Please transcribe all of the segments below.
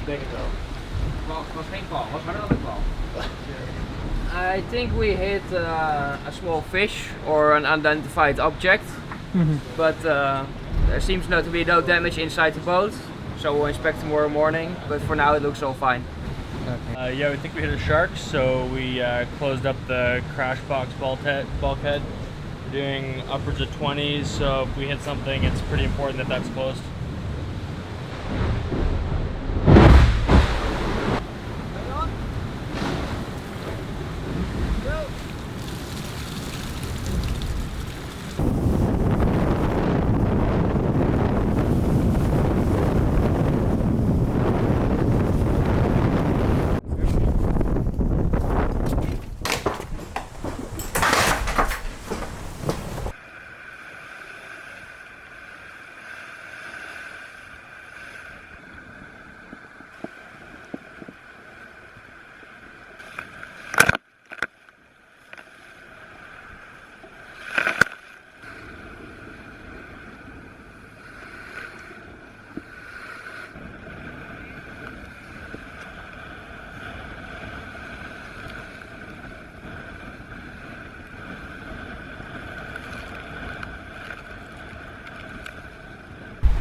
Denk het wel. Het was geen val, was harder dan een val. I think we hit a small fish or an unidentified object, but there seems not to be no damage inside the boat, so we'll inspect tomorrow morning, but for now it looks all fine. Yeah, we think we hit a shark, so we closed up the crash box bulkhead. We're doing upwards of 20s, so if we hit something, it's pretty important that that's closed.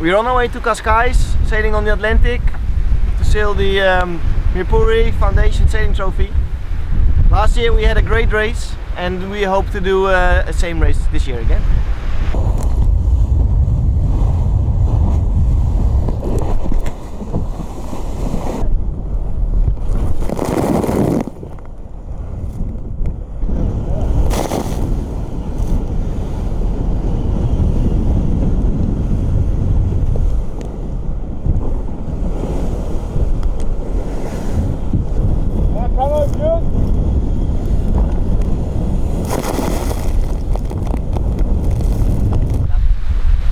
We're on our way to Cascais, sailing on the Atlantic to sail the Mirpuri Foundation Sailing Trophy. Last year we had a great race and we hope to do a same race this year again.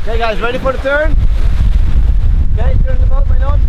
Okay guys, ready for the turn? Okay, turn the boat, man on.